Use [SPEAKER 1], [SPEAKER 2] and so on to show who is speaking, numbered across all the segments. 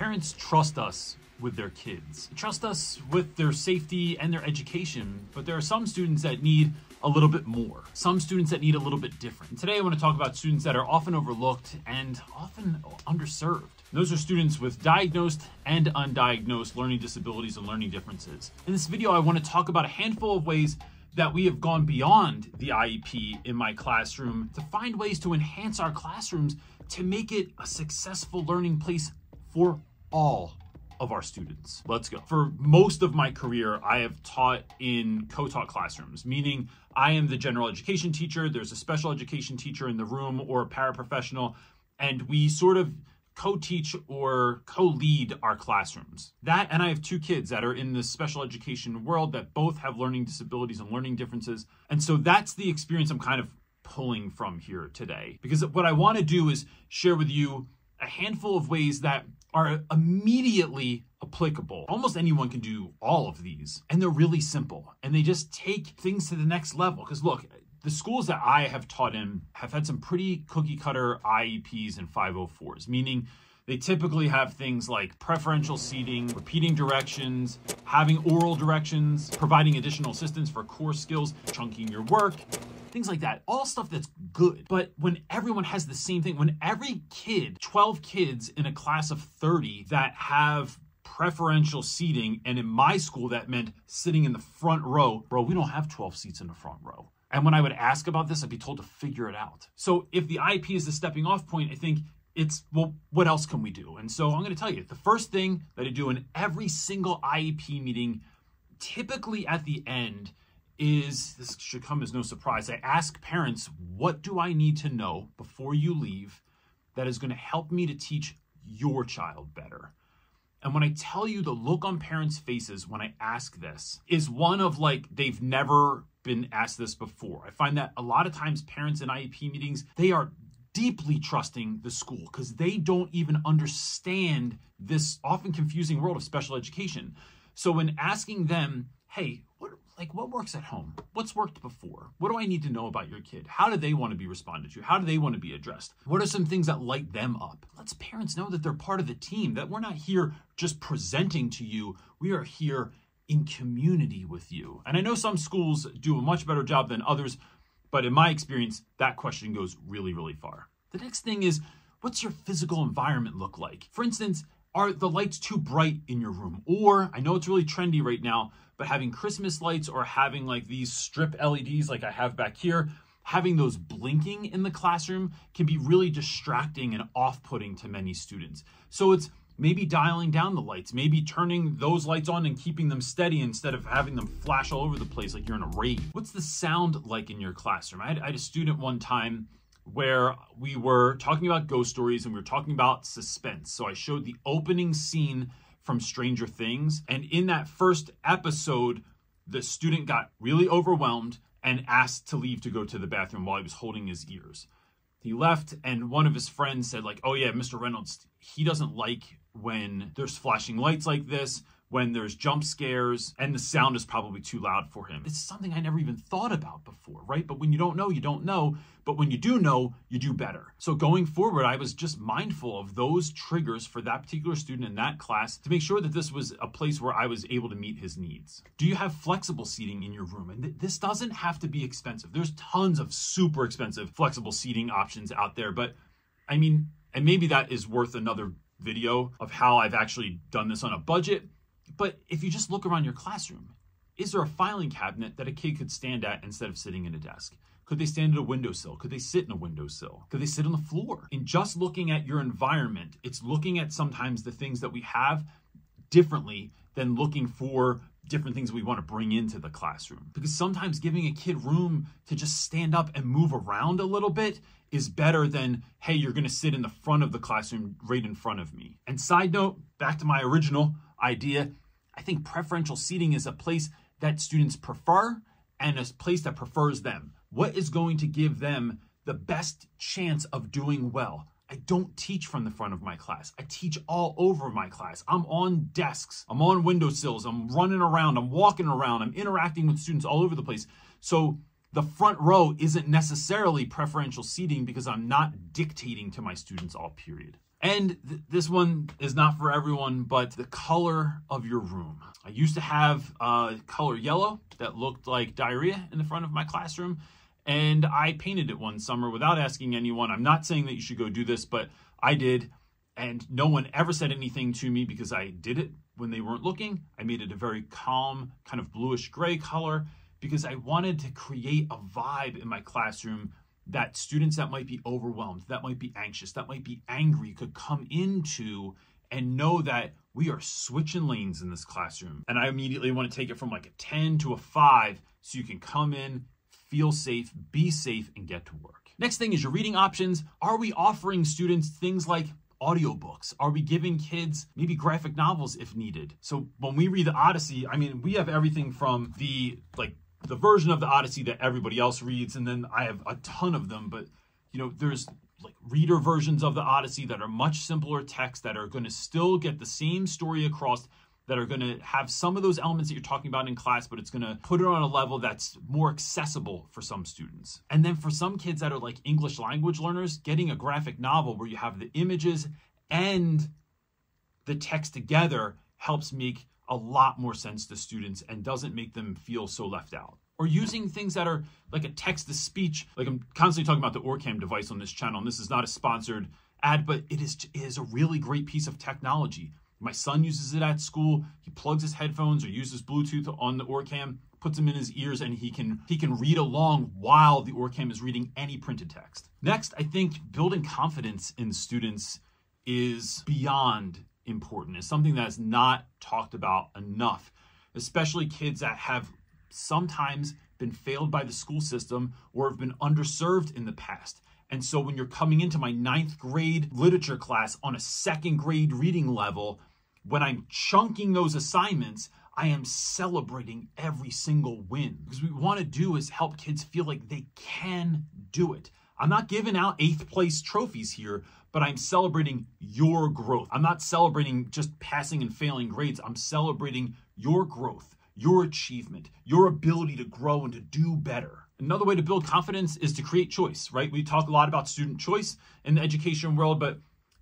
[SPEAKER 1] Parents trust us with their kids. They trust us with their safety and their education, but there are some students that need a little bit more. Some students that need a little bit different. And today I want to talk about students that are often overlooked and often underserved. Those are students with diagnosed and undiagnosed learning disabilities and learning differences. In this video, I want to talk about a handful of ways that we have gone beyond the IEP in my classroom to find ways to enhance our classrooms to make it a successful learning place for all of our students. Let's go. For most of my career, I have taught in co-taught classrooms, meaning I am the general education teacher, there's a special education teacher in the room or a paraprofessional, and we sort of co-teach or co-lead our classrooms. That, and I have two kids that are in the special education world that both have learning disabilities and learning differences. And so that's the experience I'm kind of pulling from here today. Because what I want to do is share with you a handful of ways that are immediately applicable. Almost anyone can do all of these, and they're really simple, and they just take things to the next level. Because look, the schools that I have taught in have had some pretty cookie cutter IEPs and 504s, meaning they typically have things like preferential seating, repeating directions, having oral directions, providing additional assistance for core skills, chunking your work, things like that. All stuff that's good. But when everyone has the same thing, when every kid, 12 kids in a class of 30 that have preferential seating, and in my school that meant sitting in the front row, bro, we don't have 12 seats in the front row. And when I would ask about this, I'd be told to figure it out. So if the IEP is the stepping off point, I think it's, well, what else can we do? And so I'm going to tell you, the first thing that I do in every single IEP meeting, typically at the end, is, this should come as no surprise, I ask parents, what do I need to know before you leave that is going to help me to teach your child better? And when I tell you, the look on parents' faces when I ask this is one of like, they've never been asked this before. I find that a lot of times parents in IEP meetings, they are deeply trusting the school because they don't even understand this often confusing world of special education. So when asking them, hey, what works at home? What's worked before? What do I need to know about your kid? How do they want to be responded to? How do they want to be addressed? What are some things that light them up? Let's parents know that they're part of the team, that we're not here just presenting to you. We are here in community with you. And I know some schools do a much better job than others, but in my experience, that question goes really, really far. The next thing is, what's your physical environment look like? For instance, are the lights too bright in your room? Or, I know it's really trendy right now, but having Christmas lights or having like these strip LEDs like I have back here, having those blinking in the classroom can be really distracting and off-putting to many students. So it's maybe dialing down the lights, maybe turning those lights on and keeping them steady instead of having them flash all over the place like you're in a rave. What's the sound like in your classroom? I had a student one time where we were talking about ghost stories and we were talking about suspense. So I showed the opening scene from Stranger Things. And in that first episode, the student got really overwhelmed and asked to leave to go to the bathroom while he was holding his ears. He left and one of his friends said like, oh yeah, Mr. Reynolds, he doesn't like when there's flashing lights like this, when there's jump scares, and the sound is probably too loud for him. It's something I never even thought about before, right? But when you don't know, you don't know. But when you do know, you do better. So going forward, I was just mindful of those triggers for that particular student in that class to make sure that this was a place where I was able to meet his needs. Do you have flexible seating in your room? And this doesn't have to be expensive. There's tons of super expensive flexible seating options out there. But I mean, and maybe that is worth another video of how I've actually done this on a budget. But if you just look around your classroom, is there a filing cabinet that a kid could stand at instead of sitting at a desk? Could they stand at a windowsill? Could they sit in a windowsill? Could they sit on the floor? In just looking at your environment, it's looking at sometimes the things that we have differently than looking for different things we want to bring into the classroom. Because sometimes giving a kid room to just stand up and move around a little bit is better than, hey, you're going to sit in the front of the classroom right in front of me. And side note, back to my original idea, I think preferential seating is a place that students prefer and a place that prefers them. What is going to give them the best chance of doing well? I don't teach from the front of my class. I teach all over my class. I'm on desks. I'm on windowsills. I'm running around. I'm walking around. I'm interacting with students all over the place. So the front row isn't necessarily preferential seating because I'm not dictating to my students all period. And this one is not for everyone, but the color of your room. I used to have color yellow that looked like diarrhea in the front of my classroom, and I painted it one summer without asking anyone. I'm not saying that you should go do this, but I did, and no one ever said anything to me because I did it when they weren't looking. I made it a very calm, kind of bluish gray color because I wanted to create a vibe in my classroom that students that might be overwhelmed, that might be anxious, that might be angry could come into and know that we are switching lanes in this classroom. And I immediately want to take it from like a 10 to a 5 so you can come in, feel safe, be safe, and get to work. Next thing is your reading options. Are we offering students things like audiobooks? Are we giving kids maybe graphic novels if needed? So when we read the Odyssey, I mean, we have everything from the version of the Odyssey that everybody else reads, and then I have a ton of them, but you know, there's like reader versions of the Odyssey that are much simpler text that are going to still get the same story across, that are going to have some of those elements that you're talking about in class, but it's going to put it on a level that's more accessible for some students. And then for some kids that are like English language learners, getting a graphic novel where you have the images and the text together helps make a lot more sense to students and doesn't make them feel so left out. Or using things that are like a text-to-speech, like I'm constantly talking about the Orcam device on this channel, and this is not a sponsored ad, but it is a really great piece of technology. My son uses it at school. He plugs his headphones or uses Bluetooth on the Orcam, puts them in his ears, and he can read along while the Orcam is reading any printed text. Next, I think building confidence in students is beyond important. It's something that is not talked about enough, especially kids that have sometimes been failed by the school system or have been underserved in the past. And so when you're coming into my 9th grade literature class on a 2nd grade reading level, when I'm chunking those assignments, I am celebrating every single win. Because what we want to do is help kids feel like they can do it. I'm not giving out 8th place trophies here, but I'm celebrating your growth. I'm not celebrating just passing and failing grades. I'm celebrating your growth, your achievement, your ability to grow and to do better. Another way to build confidence is to create choice, right? We talk a lot about student choice in the education world, but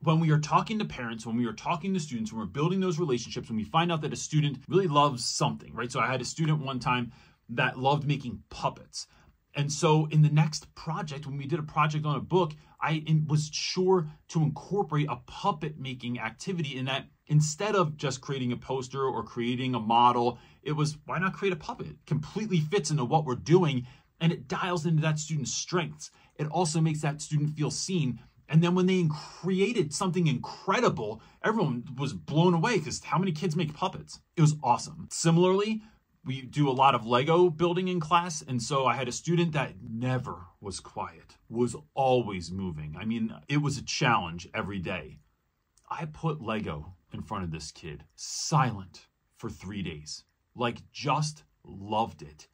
[SPEAKER 1] when we are talking to parents, when we are talking to students, when we're building those relationships, when we find out that a student really loves something, right? So I had a student one time that loved making puppets. And so in the next project, when we did a project on a book, I was sure to incorporate a puppet making activity in that. Instead of just creating a poster or creating a model, it was, why not create a puppet? It completely fits into what we're doing, and it dials into that student's strengths. It also makes that student feel seen. And then when they created something incredible, everyone was blown away because how many kids make puppets? It was awesome. Similarly, we do a lot of Lego building in class. And so I had a student that never was quiet, was always moving. I mean, it was a challenge every day. I put Lego in front of this kid, silent for 3 days, like just loved it.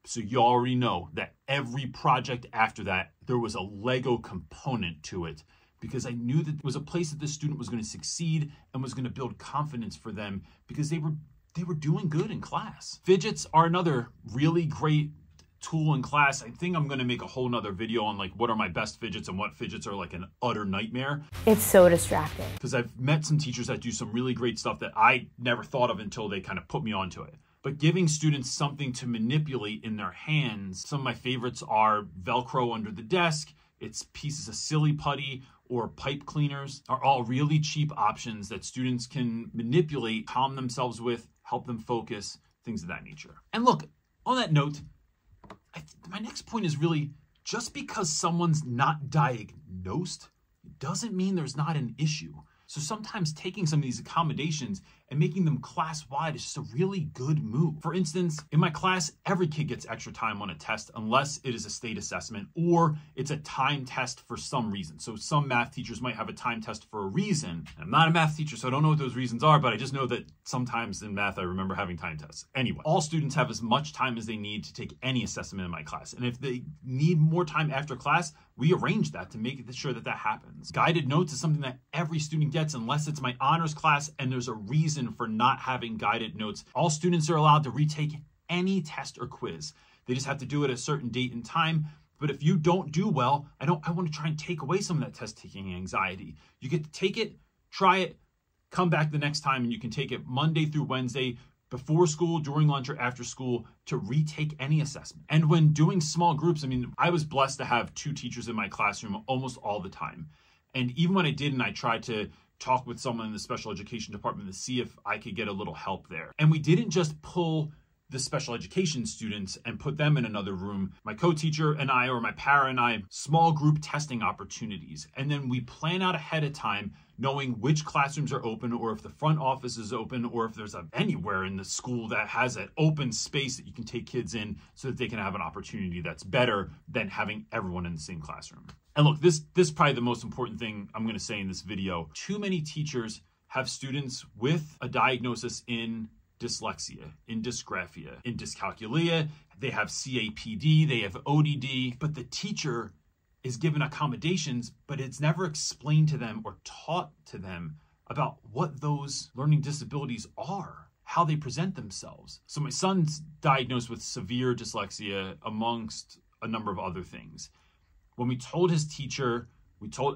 [SPEAKER 1] So you already know that every project after that, there was a Lego component to it because I knew that it was a place that the student was going to succeed and was going to build confidence for them because they were doing good in class. Fidgets are another really great tool in class. I think I'm going to make a whole nother video on like what are my best fidgets and what fidgets are like an utter nightmare.
[SPEAKER 2] It's so distracting.
[SPEAKER 1] Because I've met some teachers that do some really great stuff that I never thought of until they kind of put me onto it. But giving students something to manipulate in their hands. Some of my favorites are Velcro under the desk. It's pieces of silly putty or pipe cleaners are all really cheap options that students can manipulate, calm themselves with, help them focus, things of that nature. And look, on that note, my next point is really just because someone's not diagnosed doesn't mean there's not an issue. So sometimes taking some of these accommodations and making them class-wide is just a really good move. For instance, in my class, every kid gets extra time on a test unless it is a state assessment or it's a time test for some reason. So some math teachers might have a time test for a reason. I'm not a math teacher, so I don't know what those reasons are, but I just know that sometimes in math, I remember having time tests. Anyway, all students have as much time as they need to take any assessment in my class. And if they need more time after class, we arrange that to make sure that that happens. Guided notes is something that every student gets unless it's my honors class and there's a reason for not having guided notes. All students are allowed to retake any test or quiz. They just have to do it at a certain date and time. But if you don't do well, I want to try and take away some of that test taking anxiety. You get to take it, try it, come back the next time, and you can take it Monday through Wednesday, before school, during lunch, or after school to retake any assessment. And when doing small groups, I mean, I was blessed to have 2 teachers in my classroom almost all the time. And even when I didn't, I tried to talk with someone in the special education department to see if I could get a little help there. And we didn't just pull the special education students and put them in another room. My co-teacher and I, or my para and I, small group testing opportunities. And then we plan out ahead of time, knowing which classrooms are open, or if the front office is open, or if there's anywhere in the school that has an open space that you can take kids in so that they can have an opportunity that's better than having everyone in the same classroom. And look, this is probably the most important thing I'm going to say in this video. Too many teachers have students with a diagnosis in dyslexia, in dysgraphia, in dyscalculia. They have CAPD, they have ODD, but the teacher is given accommodations, but it's never explained to them or taught to them about what those learning disabilities are, how they present themselves. So my son's diagnosed with severe dyslexia amongst a number of other things. When we told his teacher,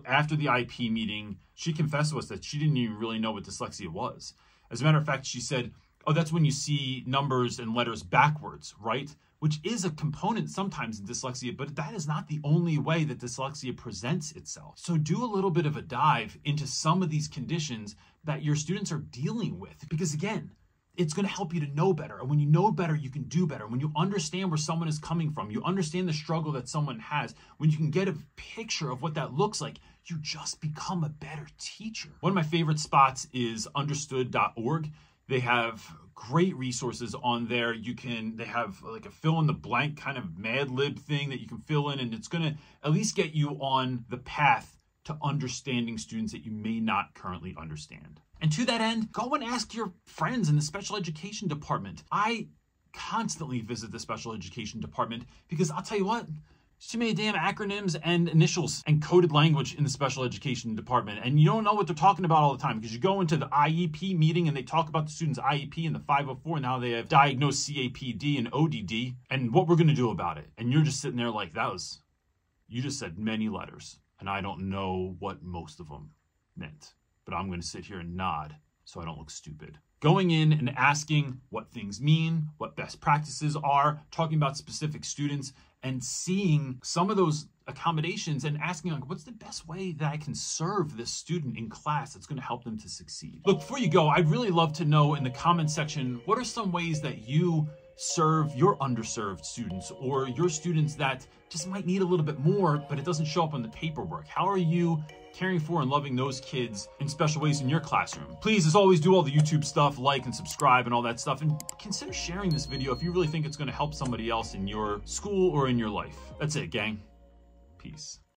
[SPEAKER 1] after the IP meeting, she confessed to us that she didn't even really know what dyslexia was. As a matter of fact, she said, oh, that's when you see numbers and letters backwards, right? Which is a component sometimes in dyslexia, but that is not the only way that dyslexia presents itself. So do a little bit of a dive into some of these conditions that your students are dealing with, because again, it's going to help you to know better. And when you know better, you can do better. When you understand where someone is coming from, you understand the struggle that someone has, when you can get a picture of what that looks like, you just become a better teacher. One of my favorite spots is understood.org. They have great resources on there. They have like a fill in the blank kind of Mad Lib thing that you can fill in, and it's going to at least get you on the path to understanding students that you may not currently understand. And to that end, go and ask your friends in the special education department. I constantly visit the special education department because I'll tell you what, there's too many damn acronyms and initials and coded language in the special education department. And you don't know what they're talking about all the time because you go into the IEP meeting and they talk about the student's IEP and the 504 and how they have diagnosed CAPD and ODD and what we're going to do about it. And you're just sitting there like, you just said many letters and I don't know what most of them meant. But I'm going to sit here and nod so I don't look stupid. Going in and asking what things mean, what best practices are, talking about specific students, and seeing some of those accommodations and asking, like, what's the best way that I can serve this student in class that's going to help them to succeed? Look, before you go, I'd really love to know in the comment section, what are some ways that you serve your underserved students or your students that just might need a little bit more, but it doesn't show up on the paperwork? How are you caring for and loving those kids in special ways in your classroom? Please, as always, do all the YouTube stuff, like and subscribe and all that stuff, and consider sharing this video if you really think it's going to help somebody else in your school or in your life. That's it, gang. Peace.